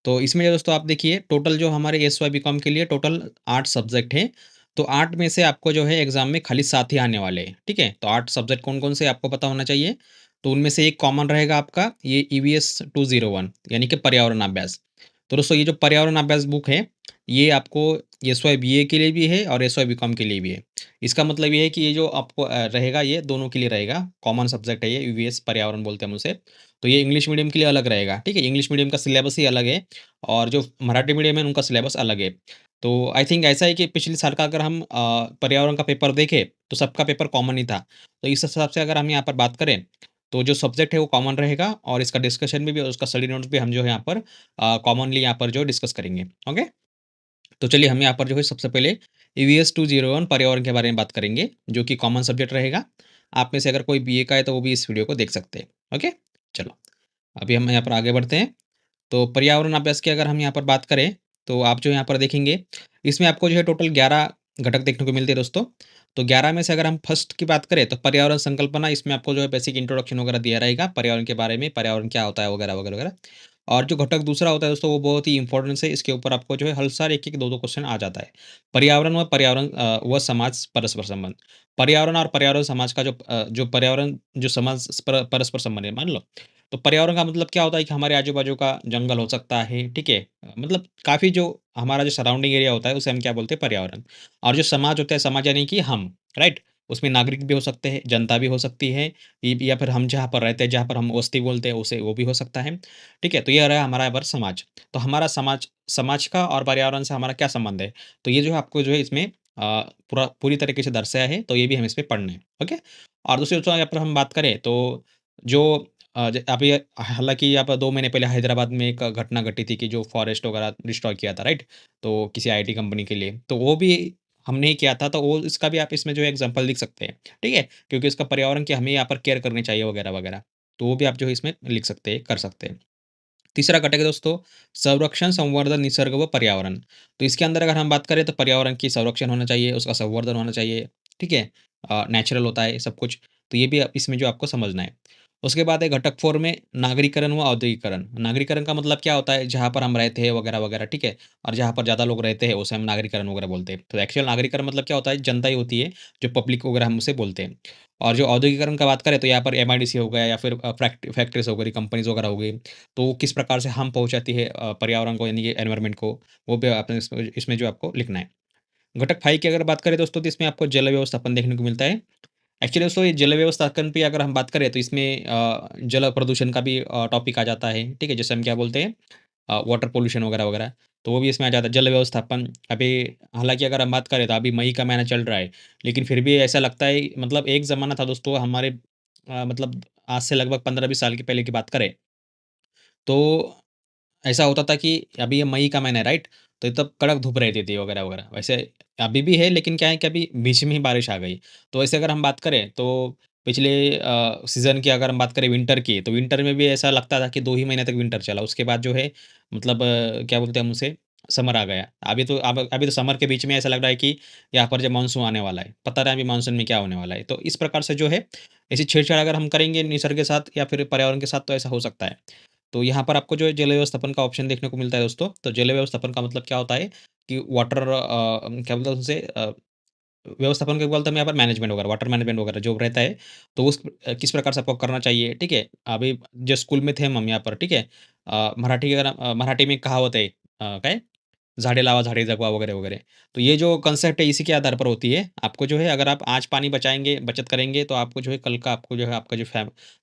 तो इसमें जो दोस्तों आप देखिए टोटल जो हमारे एसवाई बीकॉम के लिए टोटल 8 सब्जेक्ट हैं। तो 8 में से आपको जो है एग्ज़ाम में खाली 7 ही आने वाले हैं, ठीक है? तो 8 सब्जेक्ट कौन-कौन से आपको पता होना चाहिए। तो उनमें से एक कॉमन रहेगा आपका ये ईवीएस 201 यानी कि पर्यावरण अभ्यास। तो दोस्तों ये जो पर्यावरण अभ्यास बुक है, ये आपको एसवाई बीए के लिए भी है और एसवाई बीकॉम के लिए भी है। इसका मतलब ये है कि ये जो आपको रहेगा ये दोनों के लिए रहेगा, कॉमन सब्जेक्ट है ये ईवीएस पर्यावरण बोलते हैं हम उसे। तो ये इंग्लिश मीडियम के लिए अलग रहेगा, ठीक है? इंग्लिश मीडियम का सिलेबस ही अलग है और जो मराठी मीडियम है उनका सिलेबस अलग है। तो आई थिंक ऐसा है कि पिछले साल का अगर हम पर्यावरण का पेपर देखें, तो सबका पेपर कॉमन ही था। तो इस हिसाब से अगर हम यहाँ पर बात करें, तो जो सब्जेक्ट है वो कॉमन रहेगा और इसका डिस्कशन में भी उसका स्टडी नोट्स भी हम जो है यहाँ पर कॉमनली यहाँ पर जो डिस्कस करेंगे। ओके? तो चलिए हम यहाँ पर जो है सबसे पहले ईवीएस 201 पर्यावरण के बारे में बात करेंगे, जो कि कॉमन सब्जेक्ट रहेगा। आप में से अगर कोई बीए का है तो वो भी इस वीडियो को देख सकते हैं। ओके? चलो, अभी हम यहाँ पर आगे बढ़ते हैं। तो पर्यावरण अभ्यास की अगर हम यहाँ पर बात करें, तो आप जो यहाँ पर देखेंगे, इसमें आपको जो है टोटल 11 घटक देखने को मिलते हैं दोस्तों। तो 11 में से अगर हम फर्स्ट की बात करें, तो पर्यावरण संकल्पना इसमें आपको जो है बेसिक इंट्रोडक्शन वगैरह दिया रहेगा, पर्यावरण के बारे में, पर्यावरण क्या होता है वगैरह, वगैरह, वगैरह। और जो घटक दूसरा होता है दोस्तों, वो बहुत ही इम्पोर्टेंस है, इसके ऊपर आपको जो है हर साल 1-1, 2-2 क्वेश्चन आ जाता है। पर्यावरण व समाज परस्पर संबंध। पर्यावरण और पर्यावरण समाज का जो पर्यावरण जो समाज परस्पर संबंध है, मान लो तो पर्यावरण का मतलब क्या होता है कि हमारे आजू-बाजू का जंगल हो सकता है, ठीक है? मतलब काफ़ी जो हमारा जो सराउंडिंग एरिया होता है, उसे हम क्या बोलते हैं पर्यावरण। और जो समाज होता है, समाज यानी कि हम, राइट? उसमें नागरिक भी हो सकते हैं, जनता भी हो सकती है, या फिर हम जहाँ पर रहते हैं, जहाँ पर हम बस्ती बोलते हैं, उसे वो भी हो सकता है, ठीक है? तो ये रहा हमारा यहाँ पर समाज। तो हमारा समाज समाज का और पर्यावरण से हमारा क्या संबंध है? तो ये जो है आपको जो है इसमें पूरी तरीके से दर्शाया है, तो ये भी हमें इसमें पढ़ना है, ओके? और दूसरी यहाँ पर हम बात करें तो जो ज अभी हालाँकि यहाँ पर 2 महीने पहले हैदराबाद में एक घटना घटी थी कि जो फॉरेस्ट वगैरह डिस्ट्रॉय किया था, राइट? तो किसी आईटी कंपनी के लिए, तो वो भी हमने ही किया था, तो वो इसका भी आप इसमें जो है एग्ज़ाम्पल लिख सकते हैं, ठीक है? क्योंकि इसका पर्यावरण की हमें यहाँ पर केयर करनी चाहिए वगैरह, वगैरह। तो वो भी आप जो है इसमें लिख सकते हैं, कर सकते हैं। तीसरा घटक है दोस्तों, संरक्षण, संवर्धन, निसर्ग व पर्यावरण। तो इसके अंदर अगर हम बात करें तो पर्यावरण की संरक्षण होना चाहिए, उसका संवर्धन होना चाहिए, ठीक है? नेचुरल होता है सब कुछ, तो ये भी इसमें जो आपको समझना है। उसके बाद है घटक 4 में नागरीकरण व औद्योगिकरण। नागरीकरण का मतलब क्या होता है? जहाँ पर हम रहते हैं वगैरह, वगैरह, ठीक है? और जहाँ पर ज़्यादा लोग रहते हैं, उसे हम नागरीकरण वगैरह बोलते हैं। तो एक्चुअल नागरीकरण मतलब क्या होता है? जनता ही होती है, जो पब्लिक वगैरह हम उसे बोलते हैं। और जो औद्योगिकरण का बात करें तो यहाँ पर एमआईडीसी हो गया या फिर फैक्ट्रीज़ हो गई, कंपनीज़ वगैरह हो गई। तो वो किस प्रकार से हार्म पहुँचाती है पर्यावरण को यानी कि एनवायरनमेंट को, वो भी आपने इसमें जो आपको लिखना है। घटक 5 की अगर बात करें दोस्तों तो इसमें आपको जल व्यवस्थापन देखने को मिलता है। एक्चुअली दोस्तों ये जल व्यवस्थापन पे अगर हम बात करें तो इसमें जल प्रदूषण का भी टॉपिक आ जाता है, ठीक है? जैसे हम क्या बोलते हैं वाटर पॉल्यूशन वगैरह, वगैरह। तो वो भी इसमें आ जाता है, जल व्यवस्थापन। अभी हालाँकि अगर हम बात करें तो अभी मई का महीना चल रहा है, लेकिन फिर भी ऐसा लगता है मतलब एक ज़माना था दोस्तों हमारे मतलब आज से लगभग 15-20 साल की पहले की बात करें, तो ऐसा होता था कि अभी ये मई का महीना है, राइट? तो तब कड़क धूप रहती थी वगैरह, वगैरह। वैसे अभी भी है लेकिन क्या है कि अभी बीच में ही बारिश आ गई। तो ऐसे अगर हम बात करें तो पिछले सीज़न की अगर हम बात करें विंटर की, तो विंटर में भी ऐसा लगता था कि 2 ही महीने तक विंटर चला। उसके बाद जो है मतलब क्या बोलते हैं हम उसे समर आ गया। अभी तो समर के बीच में ऐसा लग रहा है कि यहाँ पर जो मानसून आने वाला है। पता नहीं अभी मानसून में क्या होने वाला है। तो इस प्रकार से जो है ऐसी छेड़छाड़ अगर हम करेंगे निसर्ग के साथ या फिर पर्यावरण के साथ तो ऐसा हो सकता है। तो यहाँ पर आपको जो है जल व्यवस्थापन का ऑप्शन देखने को मिलता है दोस्तों। तो जल व्यवस्थापन का मतलब क्या होता है कि क्या बोलते हैं उसे व्यवस्थापन के बोलते हैं यहाँ पर मैनेजमेंट वगैरह, वाटर मैनेजमेंट वगैरह जो रहता है, तो किस प्रकार से आपको करना चाहिए, ठीक है? अभी जो स्कूल में थे हम यहाँ पर, ठीक है? मराठी में कहावत है काय? झाडे लावा, झाडे जगवा वगैरह, वगैरह। तो ये जो कांसेप्ट है इसी के आधार पर होती है। आपको जो है अगर आप आज पानी बचाएँगे, बचत करेंगे तो आपको जो है कल का आपको जो है आपका जो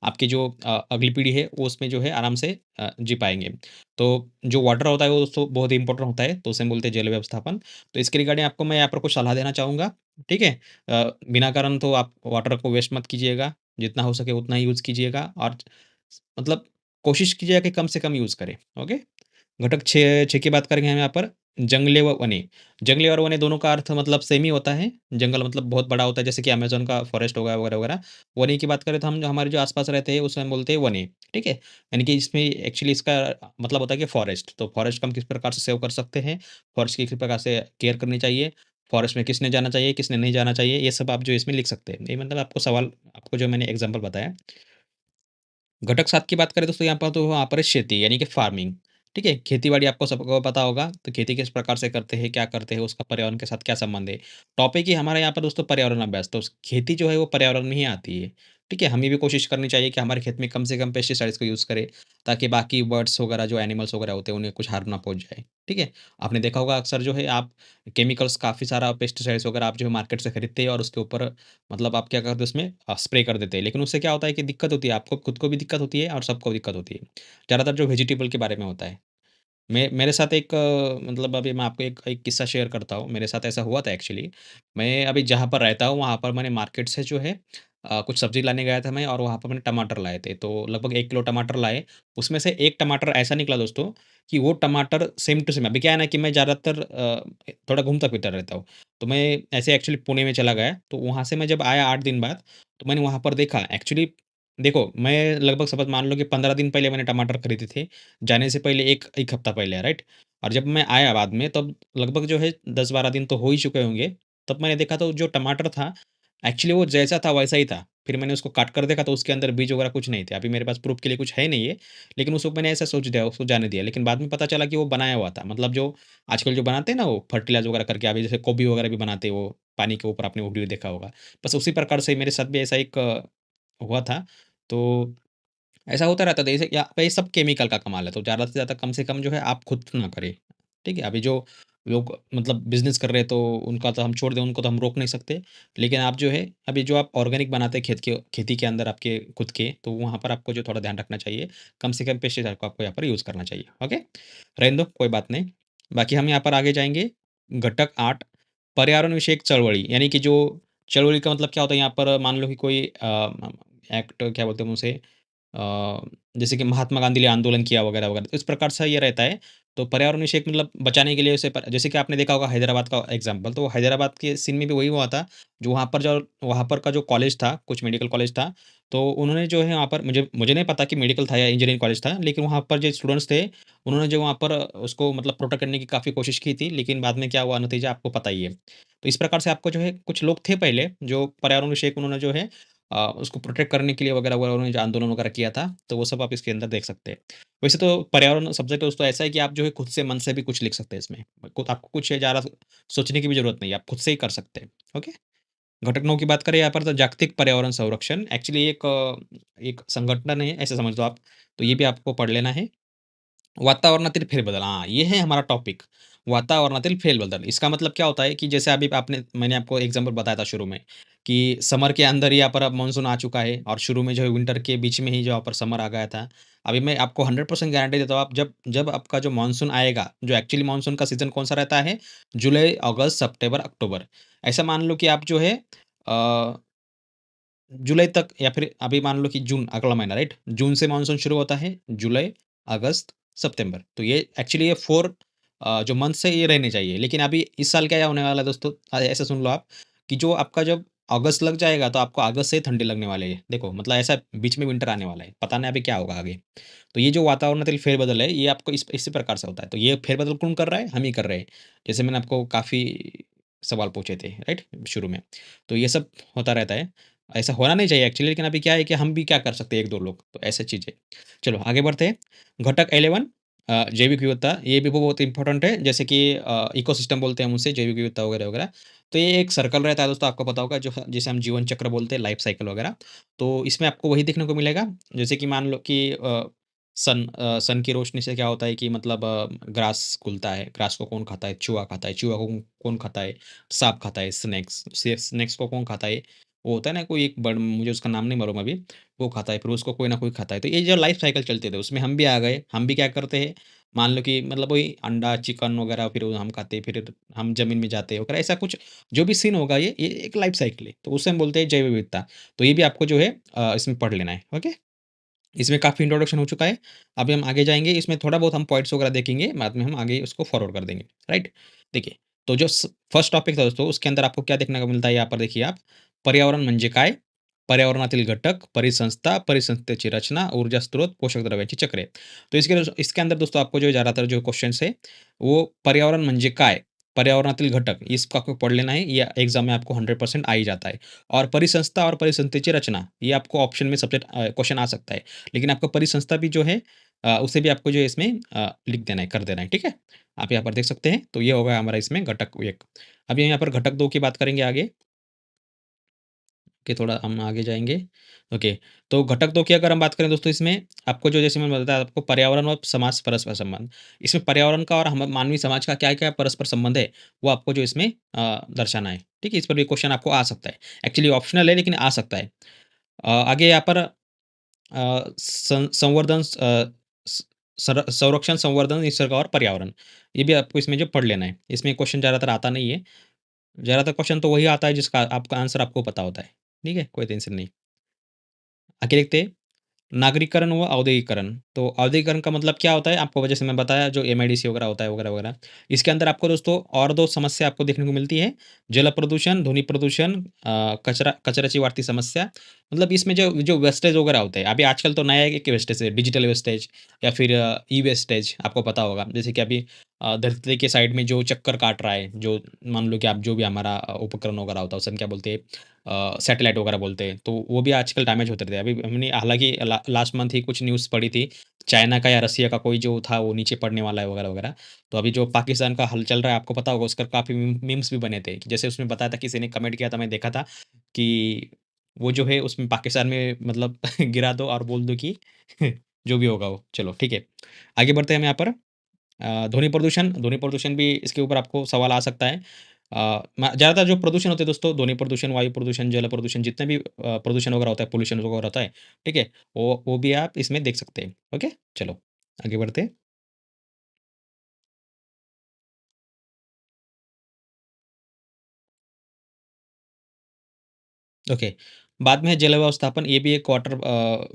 आपकी जो अगली पीढ़ी है वो उसमें जो है आराम से जी पाएँगे। तो जो वाटर होता है वो दोस्तों बहुत ही इम्पोर्टेंट होता है, तो उसे हम बोलते हैं जल व्यवस्थापन। तो इसके रिगार्डिंग आपको मैं यहाँ पर कुछ सलाह देना चाहूँगा, ठीक है? बिना कारण तो आप वाटर को वेस्ट मत कीजिएगा, जितना हो सके उतना ही यूज़ कीजिएगा और मतलब कोशिश कीजिएगा कि कम से कम यूज़ करें, ओके? घटक 6 की बात करेंगे हम यहाँ पर जंगले व वने। जंगले और वने दोनों का अर्थ मतलब सेम ही होता है। जंगल मतलब बहुत बड़ा होता है जैसे कि अमेज़न का फॉरेस्ट हो गया वगैरह, वगैरह। वने की बात करें तो हम जो हमारे जो आस-पास रहते हैं उसे हम बोलते हैं वने, ठीक है? यानी कि इसमें एक्चुअली इसका मतलब होता है कि फॉरेस्ट। तो फॉरेस्ट को हम किस प्रकार से सेव कर सकते हैं, फॉरेस्ट की किस प्रकार से केयर करनी चाहिए, फॉरेस्ट में किसने जाना चाहिए, किसने नहीं जाना चाहिए, ये सब आप जो इसमें लिख सकते हैं। ये मतलब आपको सवाल आपको जो मैंने एग्ज़ाम्पल बताया। घटक 7 की बात करें दोस्तों यहाँ पर तो वहाँ पर है खेती यानी कि फार्मिंग। ठीक है? खेती-बाड़ी आपको सबको पता होगा, तो खेती किस प्रकार से करते हैं, क्या करते हैं, उसका पर्यावरण के साथ क्या संबंध है। टॉपिक ही हमारे यहाँ पर दोस्तों पर्यावरण अभ्यास, तो खेती जो है वो पर्यावरण में ही आती है। ठीक है? हमें भी कोशिश करनी चाहिए कि हमारे खेत में कम से कम पेस्टिसाइड्स को यूज़ करें, ताकि बाकी बर्ड्स वगैरह जो एनिमल्स वगैरह होते हैं, उन्हें कुछ हार्म ना पहुँच जाए। ठीक है? आपने देखा होगा अक्सर जो है आप केमिकल्स काफ़ी सारा पेस्टिसाइड्स वगैरह आप जो है मार्केट से खरीदते हैं और उसके ऊपर मतलब आप क्या करते हो उसमें स्प्रे कर देते हैं। लेकिन उससे क्या होता है कि दिक्कत होती है, आपको खुद को भी दिक्कत होती है और सबको दिक्कत होती है। ज़्यादातर जो वेजिटेबल के बारे में होता है। मेरे साथ एक मतलब अभी मैं आपको एक एक किस्सा शेयर करता हूँ। मेरे साथ ऐसा हुआ था एक्चुअली। मैं अभी जहाँ पर रहता हूँ, वहाँ पर मैंने मार्केट से जो है कुछ सब्ज़ी लाने गया था मैं और वहाँ पर मैंने टमाटर लाए थे। तो लगभग 1 किलो टमाटर लाए। उसमें से 1 टमाटर ऐसा निकला दोस्तों कि वो टमाटर सेम टू सेम, अभी क्या है ना कि मैं ज़्यादातर थोड़ा घूमता-फिरता रहता हूँ। तो मैं ऐसे एक्चुअली पुणे में चला गया। तो वहाँ से मैं जब आया 8 दिन बाद, तो मैंने वहाँ पर देखा एक्चुअली। देखो, मैं लगभग समझ मान लो कि 15 दिन पहले मैंने टमाटर खरीदे थे। जाने से पहले 1 हफ्ता पहले, राइट? और जब मैं आया बाद में तब लगभग जो है 10-12 दिन तो हो ही चुके होंगे। तब मैंने देखा तो जो टमाटर था, एक्चुअली वो जैसा था वैसा ही था। फिर मैंने उसको काट कर देखा तो उसके अंदर बीज वगैरह कुछ नहीं थे। अभी मेरे पास प्रूफ़ के लिए कुछ है नहीं है, लेकिन उस वक़्त मैंने ऐसा सोच दिया, उसको जाने दिया। लेकिन बाद में पता चला कि वो बनाया हुआ था। मतलब जो आजकल जो बनाते हैं ना वो फर्टिलाइज़ वगैरह करके, अभी जैसे गोभी वगैरह भी बनाते हैं वो पानी के ऊपर, आपने वो वीडियो देखा होगा। बस उसी प्रकार से मेरे साथ भी ऐसा एक हुआ था। तो ऐसा होता रहता था, जैसे या ये सब केमिकल का कमाल है, तो ज़्यादा से ज़्यादा कम से कम जो है आप खुद ना करें, ठीक है? अभी जो लोग मतलब बिज़नेस कर रहे हैं तो उनका तो हम छोड़ दें, उनको तो हम रोक नहीं सकते। लेकिन आप जो है अभी जो आप ऑर्गेनिक बनाते हैं खेती के अंदर आपके खुद के, तो वहाँ पर आपको जो थोड़ा ध्यान रखना चाहिए, कम से कम पेस्टिसाइड को आपको यहाँ पर यूज़ करना चाहिए, ओके? रहने दो, कोई बात नहीं। बाकी हम यहाँ पर आगे जाएँगे, घटक 8 पर्यावरण विषयक चळवळी, यानी कि जो चळवळी का मतलब क्या होता है यहाँ पर मान लो कि कोई एक्ट क्या बोलते हैं हम उसे, अ, जैसे कि महात्मा गांधी ने आंदोलन किया वगैरह, वगैरह। तो इस प्रकार से ये रहता है। तो पर्यावरण विषय मतलब बचाने के लिए उसे जैसे कि आपने देखा होगा हैदराबाद का एग्ज़ाम्पल, तो हैदराबाद के सीन में भी वही हुआ था। जो वहाँ पर का जो कॉलेज था, कुछ मेडिकल कॉलेज था, तो उन्होंने जो है वहाँ पर मुझे मुझे नहीं पता कि मेडिकल था या इंजीनियरिंग कॉलेज था, लेकिन वहाँ पर जो स्टूडेंट्स थे, उन्होंने जो वहाँ पर उसको मतलब प्रोटेक्ट करने की काफ़ी कोशिश की थी, लेकिन बाद में क्या हुआ नतीजा आपको पता ही है। तो इस प्रकार से आपको जो है कुछ लोग थे पहले, जो पर्यावरण विषय को उन्होंने जो है उसको प्रोटेक्ट करने के लिए वगैरह-वगैरह उन्होंने जो आंदोलन वगैरह किया था, तो वो सब आप इसके अंदर देख सकते हैं। वैसे तो पर्यावरण सब्जेक्ट दोस्तों ऐसा है कि आप जो है खुद से मन से भी कुछ लिख सकते हैं इसमें। खुद आपको कुछ ज़्यादा सोचने की भी ज़रूरत नहीं है, आप खुद से ही कर सकते हैं। ओके? घटक 9 की बात करें यहाँ पर, तो जागतिक पर्यावरण संरक्षण एक्चुअली एक संगठन है, ऐसे समझ लो आप। तो ये भी आपको पढ़ लेना है। वातावरणातील फेरबदल, हाँ, ये है हमारा टॉपिक, वातावरणातील फेरबदल। इसका मतलब क्या होता है कि जैसे अभी आपने मैंने आपको एग्ज़ाम्पल बताया था शुरू में, कि समर के अंदर ही यहाँ पर अब मानसून आ चुका है और शुरू में जो है विंटर के बीच में ही जो यहाँ पर समर आ गया था। अभी मैं आपको 100% गारंटी देता हूँ, आप जब जब आपका जो मानसून आएगा, जो एक्चुअली मानसून का सीज़न कौन-सा रहता है? जुलाई, अगस्त, सितंबर, अक्टूबर। ऐसा मान लो कि आप जो है अ जुलाई तक या फिर अभी मान लो कि जून अगला महीना, राइट? जून से मानसून शुरू होता है, जुलाई, अगस्त, सितंबर। तो ये एक्चुअली ये 4 जो मंथ्स है ये रहने चाहिए। लेकिन अभी इस साल क्या होने वाला है दोस्तों, ऐसा सुन लो आप कि जो आपका जब अगस्त लग जाएगा तो आपको अगस्त से ही ठंडी लगने वाली है। देखो मतलब ऐसा बीच में विंटर आने वाला है। पता नहीं अभी क्या होगा आगे। तो ये जो वातावरणातील फेरबदल है, ये आपको इसी प्रकार से होता है। तो ये फेरबदल कौन कर रहा है? हम ही कर रहे हैं। जैसे मैंने आपको काफ़ी सवाल पूछे थे, राइट? शुरू में। तो ये सब होता रहता है। ऐसा होना नहीं चाहिए एक्चुअली, लेकिन अभी क्या है कि हम भी क्या कर सकते हैं 1-2 लोग, तो ऐसी चीज़ है। चलो आगे बढ़ते हैं। घटक 11 जैविक विविधता, ये भी बहुत इम्पोर्टेंट है, जैसे कि इकोसिस्टम बोलते हैं हम उसे, जैविक विविधता वगैरह, वगैरह। तो ये एक सर्कल रहता है दोस्तों, आपको पता होगा, जो जिसे हम जीवन चक्र बोलते हैं, लाइफ साइकिल वगैरह। तो इसमें आपको वही देखने को मिलेगा, जैसे कि मान लो कि सन की रोशनी से क्या होता है कि मतलब ग्रास खुलता है, ग्रास को कौन खाता है? चूहा खाता है, चूहा को कौन खाता है? साँप खाता है, स्नेक्स, स्नेक्स को कौन खाता है? वो होता है ना कोई एक बर्ड, मुझे उसका नाम नहीं मालूम अभी, वो खाता है, फिर उसको कोई ना कोई खाता है। तो ये जो लाइफ साइकिल चलते थे, उसमें हम भी आ गए। हम भी क्या करते हैं, मान लो कि मतलब वही अंडा, चिकन वगैरह फिर हम खाते हैं, फिर हम ज़मीन में जाते हैं वगैरह, ऐसा कुछ जो भी सीन होगा, ये एक लाइफ साइकिल है। तो उसे हम बोलते हैं जैव विविधता। तो ये भी आपको जो है इसमें पढ़ लेना है, ओके? इसमें काफ़ी इंट्रोडक्शन हो चुका है। अभी हम आगे जाएँगे, इसमें थोड़ा बहुत हम पॉइंट्स वगैरह देखेंगे, बाद में हम आगे उसको फॉरवर्ड कर देंगे, राइट? देखिए, तो जो फर्स्ट टॉपिक था दोस्तों, उसके अंदर आपको क्या देखने को मिलता है, यहाँ पर देखिए आप, पर्यावरण म्हणजे काय? पर्यावरणातील घटक, परिसंस्था, परिसंस्थेची रचना, ऊर्जा स्रोत, पोषक द्रव्यांची चक्रे। तो इसके अंदर दोस्तों आपको जो ज़्यादातर जो क्वेश्चन्स है, वो पर्यावरण म्हणजे काय? पर्यावरणातील घटक, इसको आपको पढ़ लेना है, ये एग्ज़ाम में आपको 100% आ ही जाता है। और परिसंस्था और परिसंस्थेची रचना, ये आपको ऑप्शन में क्वेश्चन आ सकता है। लेकिन आपका परिसंस्था भी जो है उसे भी आपको जो है इसमें लिख देना है, कर देना है, ठीक है? आप यहाँ पर देख सकते हैं, तो ये हो गया हमारा इसमें घटक 1। अब यहाँ पर घटक 2 की बात करेंगे आगे। कि थोड़ा हम आगे जाएँगे। ओके, तो घटक 2 की अगर हम बात करें दोस्तों, इसमें आपको जो जैसे मैंने बताया आपको पर्यावरण और समाज परस्पर संबंध। इसमें पर्यावरण का और हम मानवीय समाज का क्या-क्या परस्पर संबंध है, वो आपको जो इसमें दर्शाना है। ठीक है? इस पर भी क्वेश्चन आपको आ सकता है। एक्चुअली ऑप्शनल है लेकिन आ सकता है। आगे यहाँ पर संवर्धन स संरक्षण, संवर्धन, निसर्ग और पर्यावरण। ये भी आपको इसमें जो पढ़ लेना है। इसमें क्वेश्चन ज़्यादातर आता नहीं है। ज़्यादातर क्वेश्चन तो वही आता है जिसका आपका आंसर आपको पता होता है। ठीक है? कोई टेंशन नहीं। आगे देखते हैं, नागरीकरण व औद्योगिकरण। तो औद्योगिकरण का मतलब क्या होता है? आपको जैसे मैं बताया जो एमआईडीसी वगैरह होता है वगैरह-वगैरह। इसके अंदर आपको दोस्तों और 2 समस्या आपको देखने को मिलती है। जल प्रदूषण, ध्वनि प्रदूषण, कचऱ्याची वाढती समस्या। मतलब इसमें जो जो वेस्टेज वगैरह होते हैं, अभी आजकल तो नया एक वेस्टेज है, डिजिटल वेस्टेज या फिर ई-वेस्टेज आपको पता होगा। जैसे कि अभी धरती के साइड में जो चक्कर काट रहा है, जो मान लो कि आप जो भी हमारा उपकरण वगैरह होता है, उसे हम क्या बोलते हैं, सैटेलाइट वगैरह बोलते हैं, तो वो भी आजकल डैमेज होते रहते हैं। अभी हमने हालाँकि लास्ट मंथ ही कुछ न्यूज़ पढ़ी थी, चाइना का या रसिया का कोई जो था वो नीचे पड़ने वाला है वगैरह-वगैरह। तो अभी जो पाकिस्तान का हल चल रहा है आपको पता होगा, उसका काफ़ी मीम्स भी बने थे। कि जैसे उसमें बताया था, किसी ने कमेंट किया था, मैं देखा था कि वो जो है उसमें पाकिस्तान में मतलब गिरा दो और बोल दो कि जो भी होगा वो, चलो ठीक है। आगे बढ़ते हैं हम यहाँ पर। ध्वनि प्रदूषण भी इसके ऊपर आपको सवाल आ सकता है। ज़्यादातर जो प्रदूषण होते हैं दोस्तों, ध्वनि प्रदूषण, वायु प्रदूषण, जल प्रदूषण, जितने भी प्रदूषण वगैरह होता है, पॉल्यूशन वगैरह होता है, ठीक है? वो भी आप इसमें देख सकते हैं। ओके? चलो, आगे बढ़ते हैं। ओके, बाद में है जल व्यवस्थापन, ये भी एक वाटर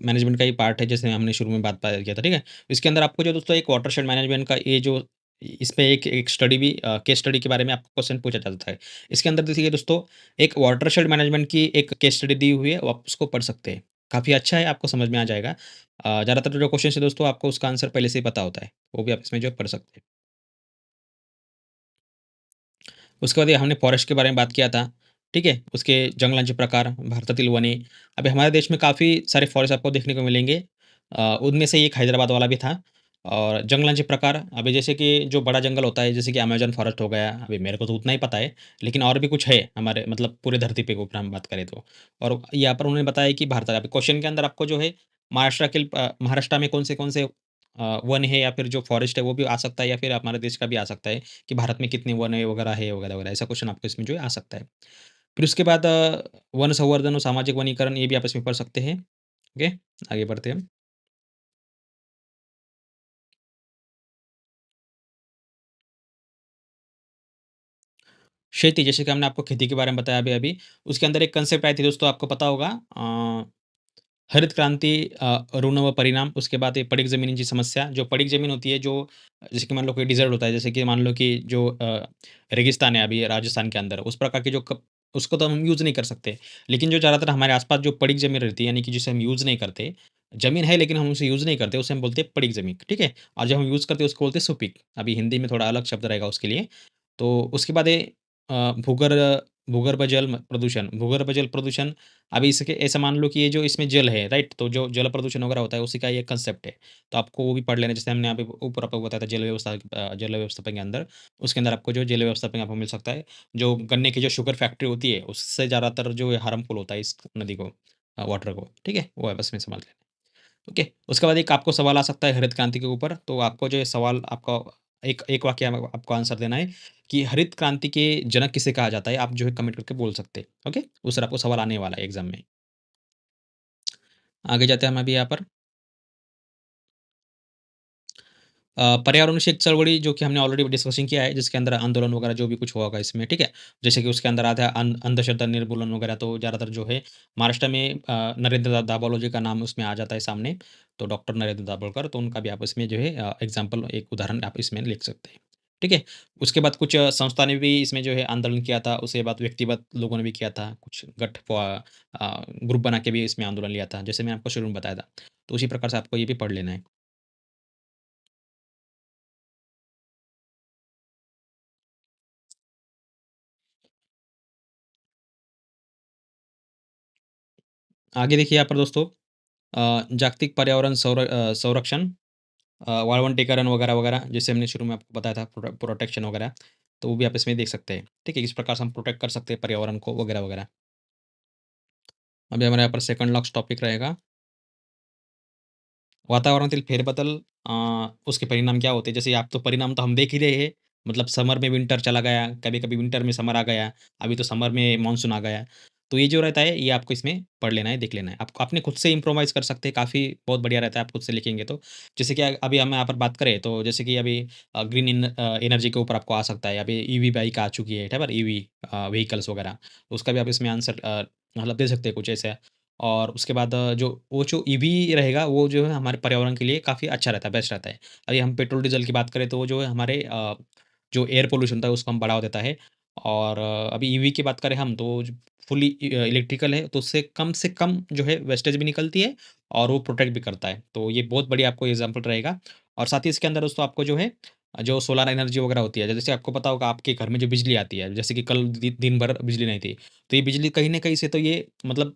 मैनेजमेंट का ही पार्ट है, जैसे हमने शुरू में बात किया था, ठीक है? इसके अंदर आपको जो दोस्तों एक वाटरशेड मैनेजमेंट का ये जो इस पे एक एक स्टडी भी केस स्टडी के बारे में आपको क्वेश्चन पूछा जाता है। इसके अंदर देखिए दोस्तों, एक वाटरशेड मैनेजमेंट की एक केस स्टडी दी हुई है, वो आप उसको पढ़ सकते हैं। काफ़ी अच्छा है, आपको समझ में आ जाएगा। ज़्यादातर जो क्वेश्चन है दोस्तों, आपको उसका आंसर पहले से ही पता होता है, वो भी आप इसमें जो है पढ़ सकते हैं। उसके बाद ये हमने फॉरेस्ट के बारे में बात किया था, ठीक है? उसके जंगलांचे प्रकार, भारतातील वने. अभी हमारे देश में काफ़ी सारे फॉरेस्ट आपको देखने को मिलेंगे। उनमें से एक हैदराबाद वाला भी था। और जंगलांचे प्रकार, अभी जैसे कि जो बड़ा जंगल होता है, जैसे कि अमेज़न फॉरेस्ट हो गया, अभी मेरे को तो उतना ही पता है, लेकिन और भी कुछ है हमारे मतलब पूरे धरती पे के ऊपर हम बात करें तो। और यहाँ पर उन्होंने बताया कि भारत अभी क्वेश्चन के अंदर आपको जो है महाराष्ट्र में कौन से वन है या फिर जो फॉरेस्ट है वो भी आ सकता है, या फिर हमारे देश का भी आ सकता है। कि भारत में कितने वन है वगैरह है, वगैरह-वगैरह, ऐसा क्वेश्चन आपको इसमें जो है आ सकता है। फिर उसके बाद वन संवर्धन और सामाजिक वनीकरण, ये भी आप इसमें पढ़ सकते हैं। ओके, आगे बढ़ते हैं हम। खेती, जैसे कि हमने आपको खेती के बारे में बताया अभी-अभी, उसके अंदर एक कांसेप्ट आई थी दोस्तों, आपको पता होगा हरित क्रांति, ऋण व परिणाम, उसके बाद ये पड़ीक ज़मीन की समस्या। जो पड़ीक ज़मीन होती है, जो जैसे कि मान लो कोई डिज़र्ट होता है, जैसे कि मान लो कि जो रेगिस्तान है अभी राजस्थान के अंदर, उस प्रकार की जो कप उसको तो हम यूज़ नहीं कर सकते। लेकिन जो ज़्यादातर हमारे आस-पास जो पड़ीक ज़मीन रहती है, यानी कि जिसे हम यूज़ नहीं करते, ज़मीन है लेकिन हम उसे यूज़ नहीं करते, उसे हम बोलते हैं पड़ीक ज़मीन, ठीक है? और जब हम यूज़ करते हैं उसको बोलते हैं सुपीक। अभी हिंदी में थोड़ा अलग शब्द रहेगा उसके लिए। तो उसके बाद ये भूगर्भ जल प्रदूषण, भूगर्भ जल प्रदूषण, अभी इसके ऐसा मान लो कि ये जो इसमें जल है, राइट? तो जो जल प्रदूषण वगैरह होता है, उसी का ये कांसेप्ट है। तो आपको वो भी पढ़ लेना, जैसे हमने यहाँ पे ऊपर आपको बताया था जल व्यवस्थापन के अंदर, उसके अंदर आपको जो जल व्यवस्थापन आपको मिल सकता है। जो गन्ने की जो शुगर फैक्ट्री होती है, उससे ज़्यादातर जो हार्मफुल होता है इस नदी को, वाटर को, ठीक है? वो है बस में संभाल लेना। ओके, उसके बाद एक आपको सवाल आ सकता है हरित क्रांति के ऊपर, तो आपको जो ये सवाल आपका एक एक वाक्य में आपको आंसर देना है कि हरित क्रांति के जनक किसे कहा जाता है? आप जो है कमेंट करके बोल सकते हैं। ओके? उस पर आपको सवाल आने वाला है एग्ज़ाम में। आगे जाते हैं हम अभी यहाँ पर। पर्यावरण विषयक चळवळी, जो कि हमने ऑलरेडी डिस्कशन किया है, जिसके अंदर आंदोलन वगैरह जो भी कुछ होगा इसमें, ठीक है? जैसे कि उसके अंदर आता है अंधश्रद्धा निर्मूलन वगैरह, तो ज़्यादातर जो है महाराष्ट्र में नरेंद्र दाभोलकर जी का नाम उसमें आ जाता है सामने। तो डॉक्टर नरेंद्र दाभोलकर, तो उनका भी आप इसमें जो है एग्ज़ाम्पल, एक उदाहरण आप इसमें लिख सकते हैं। ठीक है? उसके बाद कुछ संस्था ने भी इसमें जो है आंदोलन किया था, उसके बाद व्यक्तिगत लोगों ने भी किया था, कुछ ग्रुप बना के भी इसमें आंदोलन लिया था, जैसे मैं आपको शुरू में बताया था। तो उसी प्रकार से आपको ये भी पढ़ लेना है। आगे देखिए यहाँ पर दोस्तों, जागतिक पर्यावरण संरक्षण, वाळवंटीकरण वगैरह-वगैरह जैसे हमने शुरू में आपको बताया था प्रोटेक्शन वगैरह, तो वो भी आप इसमें देख सकते हैं। ठीक है? किस प्रकार से हम प्रोटेक्ट कर सकते हैं पर्यावरण को वगैरह-वगैरह। अभी हमारे यहाँ पर सेकंड लास्ट टॉपिक रहेगा वातावरणातील फेरबदल उसके परिणाम क्या होते हैं? जैसे आप तो परिणाम तो हम देख ही रहे हैं, मतलब समर में विंटर चला गया, कभी-कभी विंटर में समर आ गया, अभी तो समर में मानसून आ गया। तो ये जो रहता है, ये आपको इसमें पढ़ लेना है, देख लेना है। आप अपने खुद से इम्प्रोवाइज़ कर सकते हैं, काफ़ी बहुत बढ़िया रहता है, आप खुद से लिखेंगे तो। जैसे कि अभी हम यहाँ पर बात करें, तो जैसे कि अभी एनर्जी के ऊपर आपको आ सकता है, अभी ईवी बाइक आ चुकी है, बराबर? ईवी व्हीकल्स वगैरह, तो उसका भी आप इसमें आंसर मतलब दे सकते हैं कुछ ऐसा। और उसके बाद वो जो ईवी रहेगा, वो जो है हमारे पर्यावरण के लिए काफ़ी अच्छा रहता है, बेस्ट रहता है। अभी हम पेट्रोल, डीज़ल की बात करें तो वो जो है हमारे जो एयर पॉल्यूशन होता है उसको हम बढ़ावा देता है। और अभी ईवी की बात करें हम तो ज फुली इलेक्ट्रिकल है, तो उससे कम जो है वेस्टेज भी निकलती है और वो प्रोटेक्ट भी करता है। तो ये बहुत बढ़िया आपको एग्ज़ाम्पल रहेगा। और साथ ही इसके अंदर दोस्तों आपको जो है जो सोलर एनर्जी वगैरह होती है, जैसे आपको पता होगा आपके घर में जो बिजली आती है, जैसे कि कल दिन भर बिजली नहीं थी। तो ये बिजली कहीं न कहीं से तो ये मतलब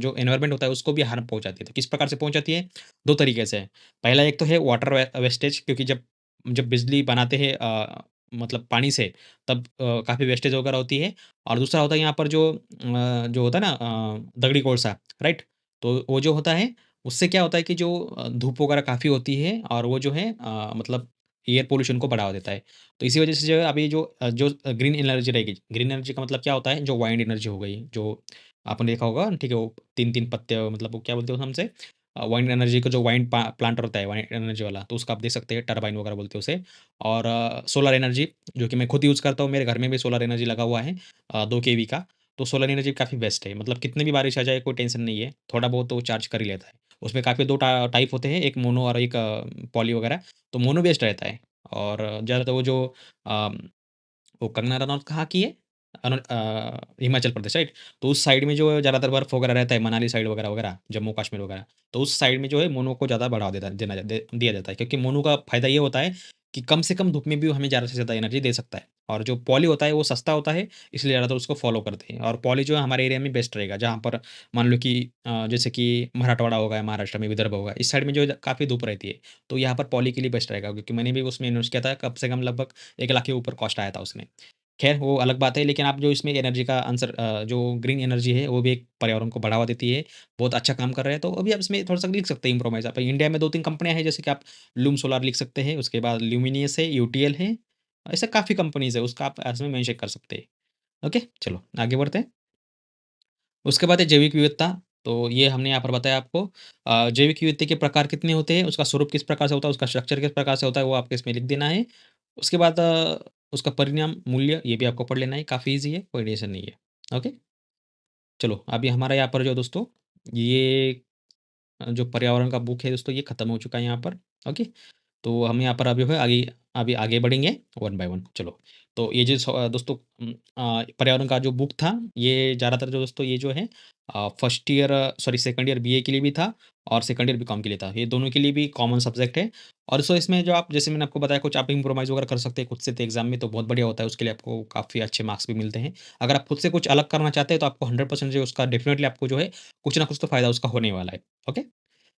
जो एनवायरनमेंट होता है उसको भी हार्म पहुँचाती है। तो किस प्रकार से पहुँचाती है? 2 तरीके से। पहला एक तो है वाटर वेस्टेज, क्योंकि जब जब बिजली बनाते हैं मतलब पानी से, तब काफ़ी वेस्टेज वगैरह होती है। और दूसरा होता है यहाँ पर जो होता है ना दगड़ी कोळसा, राइट? तो वो जो होता है, उससे क्या होता है कि जो धूप वगैरह काफ़ी होती है और वो जो है मतलब एयर पॉल्यूशन को बढ़ावा देता है। तो इसी वजह से जो है अभी जो ग्रीन एनर्जी रहेगी, ग्रीन एनर्जी का मतलब क्या होता है? जो वाइंड एनर्जी हो गई, जो आपने देखा होगा, ठीक है? वो 3-3 पत्ते, मतलब वो क्या बोलते हैं उसे हमसे? वाइंड एनर्जी का जो वाइंड प्लांट होता है, वाइंड एनर्जी वाला, तो उसका आप देख सकते हैं, टरबाइन वगैरह बोलते हैं उसे। और सोलर एनर्जी, जो कि मैं खुद यूज़ करता हूँ, मेरे घर में भी सोलर एनर्जी लगा हुआ है 2 केवी का। तो सोलर एनर्जी काफ़ी बेस्ट है, मतलब कितनी भी बारिश आ जाए कोई टेंशन नहीं है, थोड़ा बहुत तो वो चार्ज कर ही लेता है। उसमें काफ़ी 2 टाइप होते हैं, एक मोनो और एक पॉली वगैरह। तो मोनो बेस्ट रहता है। और ज़्यादातर वो जो अ वो कंगना रनौत कहाँ की है? हिमाचल प्रदेश, राइट? तो उस साइड में जो है ज़्यादातर बर्फ वगैरह रहता है, मनाली साइड वगैरह-वगैरह, जम्मू कश्मीर वगैरह। तो उस साइड में जो है मोनो को ज़्यादा बढ़ावा देता देना दे दिया जाता है, क्योंकि मोनो का फ़ायदा ये होता है कि कम से कम धूप में भी वो हमें ज़्यादा से ज़्यादा एनर्जी दे सकता है। और जो पॉली होता है वो सस्ता होता है, इसलिए ज़्यादातर उसको फ़ॉलो करते हैं। और पॉली जो है हमारे एरिया में बेस्ट रहेगा, जहाँ पर मान लो कि जैसे कि मराठवाड़ा हो गया, महाराष्ट्र में विदर्भ होगा, इस साइड में जो है काफ़ी धूप रहती है। तो यहाँ पर पॉली के लिए बेस्ट रहेगा, क्योंकि मैंने भी उसमें इन्वेस्ट किया था, कम से कम लगभग 1 लाख के ऊपर कॉस्ट आया था उसमें। खैर वो अलग बात है, लेकिन आप जो इसमें एनर्जी का आंसर जो ग्रीन एनर्जी है, वो भी एक पर्यावरण को बढ़ावा देती है, बहुत अच्छा काम कर रहा है। तो अभी आप इसमें थोड़ा-सा लिख सकते हैं इम्प्रोवाइज़। आप इंडिया में 2-3 कंपनियाँ हैं, जैसे कि आप लूम सोलार लिख सकते हैं, उसके बाद ल्यूमिनियस है, यूटीएल है, ऐसे काफ़ी कंपनीज़ है, उसका आप इसमें मेंशन कर सकते हैं। ओके, चलो आगे बढ़ते हैं। उसके बाद है जैविक विविधता, तो ये हमने यहाँ पर बताया आपको। जैविक विविधता के प्रकार कितने होते हैं, उसका स्वरूप किस प्रकार से होता है, उसका स्ट्रक्चर किस प्रकार से होता है, वो आपको इसमें लिख देना है। उसके बाद उसका परिणाम मूल्य, ये भी आपको पढ़ लेना है, काफ़ी ईज़ी है, कोई टेंशन नहीं है। ओके, चलो अभी हमारा यहाँ पर जो दोस्तों, ये जो पर्यावरण का बुक है दोस्तों, ये खत्म हो चुका है यहाँ पर। ओके, तो हम यहाँ पर अभी जो है अभी आगे बढ़ेंगे वन बाय वन। चलो, तो ये जो दोस्तों पर्यावरण का जो बुक था, ये ज़्यादातर जो दोस्तों ये जो है first year sorry second year BA के लिए भी था और सेकंड ईयर बीकॉम के लिए था। ये दोनों के लिए भी कॉमन सब्जेक्ट है। और सो इसमें जो आप, जैसे मैंने आपको बताया, कुछ आप इम्प्रोवाइज़ वगैरह कर सकते हैं खुद से, तो एग्ज़ाम में तो बहुत बढ़िया होता है, उसके लिए आपको काफ़ी अच्छे मार्क्स भी मिलते हैं। अगर आप खुद से कुछ अलग करना चाहते हैं, तो आपको 100% जो उसका डेफ़िनिटली आपको जो है कुछ ना कुछ तो फ़ायदा उसका होने वाला है। ओके?